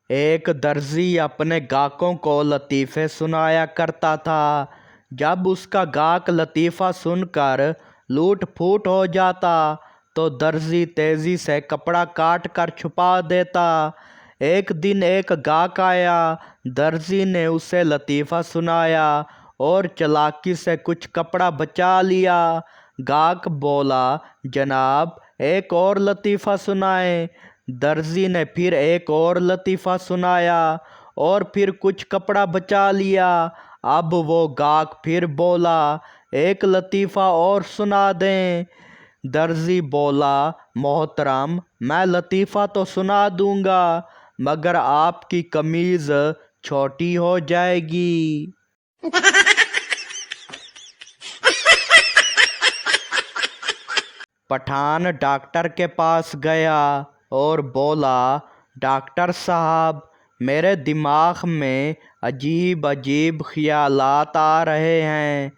ایک درزی اپنے گاہکوں کو لطیفے سنایا کرتا تھا۔ جب اس کا گاہک لطیفہ سن کر لوٹ پھوٹ ہو جاتا تو درزی تیزی سے کپڑا کاٹ کر چھپا دیتا۔ ایک دن ایک گاہک آیا، درزی نے اسے لطیفہ سنایا اور چالاکی سے کچھ کپڑا بچا لیا۔ گاہک بولا، جناب ایک اور لطیفہ سنائیں۔ درزی نے پھر ایک اور لطیفہ سنایا اور پھر کچھ کپڑا بچا لیا۔ اب وہ گاہک پھر بولا، ایک لطیفہ اور سنا دیں۔ درزی بولا، محترم میں لطیفہ تو سنا دوں گا مگر آپ کی قمیض چھوٹی ہو جائے گی۔ پٹھان ڈاکٹر کے پاس گیا اور بولا، ڈاکٹر صاحب میرے دماغ میں عجیب عجیب خیالات آ رہے ہیں۔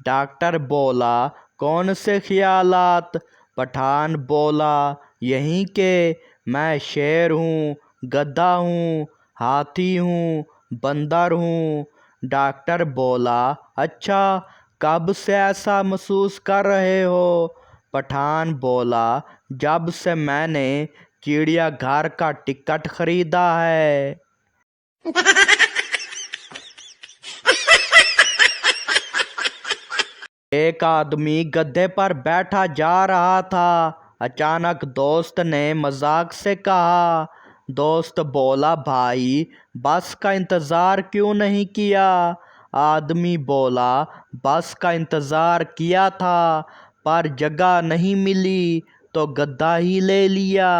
ڈاکٹر بولا، کون سے خیالات؟ پٹھان بولا، یہی کہ میں شیر ہوں، گدھا ہوں، ہاتھی ہوں، بندر ہوں۔ ڈاکٹر بولا، اچھا کب سے ایسا محسوس کر رہے ہو؟ پٹھان بولا، جب سے میں نے چڑیا گھر کا ٹکٹ خریدا ہے۔ ایک آدمی گدھے پر بیٹھا جا رہا تھا۔ اچانک دوست نے مذاق سے کہا۔ دوست بولا، بھائی بس کا انتظار کیوں نہیں کیا؟ آدمی بولا، بس کا انتظار کیا تھا پر جگہ نہیں ملی تو گدھا ہی لے لیا۔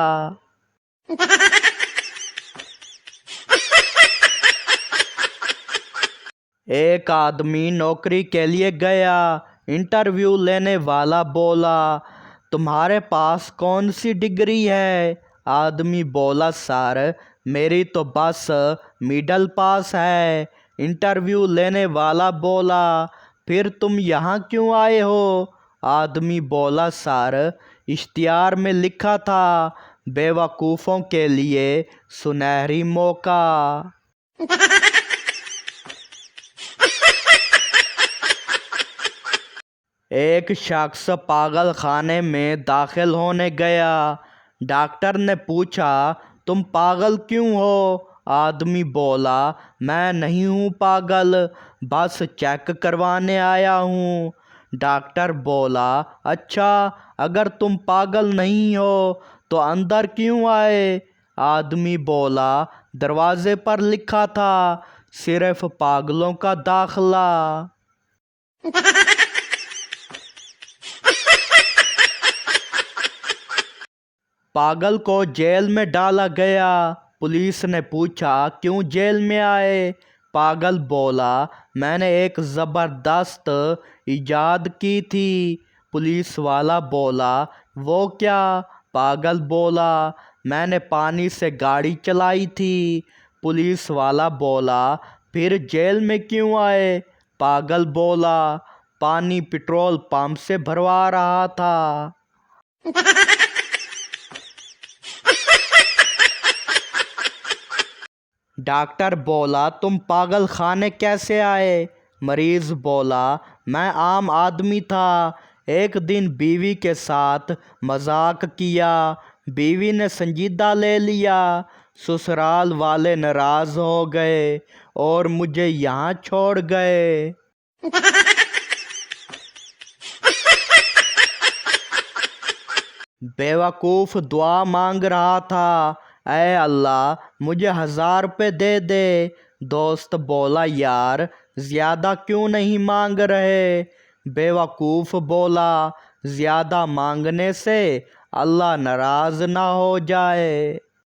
ایک آدمی نوکری کے لیے گیا۔ انٹرویو لینے والا بولا، تمہارے پاس کون سی ڈگری ہے؟ آدمی بولا، سر میری تو بس مڈل پاس ہے۔ انٹرویو لینے والا بولا، پھر تم یہاں کیوں آئے ہو؟ آدمی بولا، سر اشتہار میں لکھا تھا بے وقوفوں کے لیے سنہری موقع۔ ایک شخص پاگل خانے میں داخل ہونے گیا۔ ڈاکٹر نے پوچھا، تم پاگل کیوں ہو؟ آدمی بولا، میں نہیں ہوں پاگل، بس چیک کروانے آیا ہوں۔ ڈاکٹر بولا، اچھا اگر تم پاگل نہیں ہو تو اندر کیوں آئے؟ آدمی بولا، دروازے پر لکھا تھا صرف پاگلوں کا داخلہ۔ پاگل کو جیل میں ڈالا گیا۔ پولیس نے پوچھا، کیوں جیل میں آئے؟ پاگل بولا، میں نے ایک زبردست ایجاد کی تھی۔ پولیس والا بولا، وہ کیا؟ پاگل بولا، میں نے پانی سے گاڑی چلائی تھی۔ پولیس والا بولا، پھر جیل میں کیوں آئے؟ پاگل بولا، پانی پٹرول پمپ سے بھروا رہا تھا۔ ڈاکٹر بولا، تم پاگل خانے کیسے آئے؟ مریض بولا، میں عام آدمی تھا، ایک دن بیوی کے ساتھ مذاق کیا، بیوی نے سنجیدہ لے لیا، سسرال والے ناراض ہو گئے اور مجھے یہاں چھوڑ گئے۔ بیوقوف دعا مانگ رہا تھا، اے اللہ مجھے 1000 روپے دے دے۔ دوست بولا، یار زیادہ کیوں نہیں مانگ رہے؟ بیوقوف بولا، زیادہ مانگنے سے اللہ ناراض نہ ہو جائے۔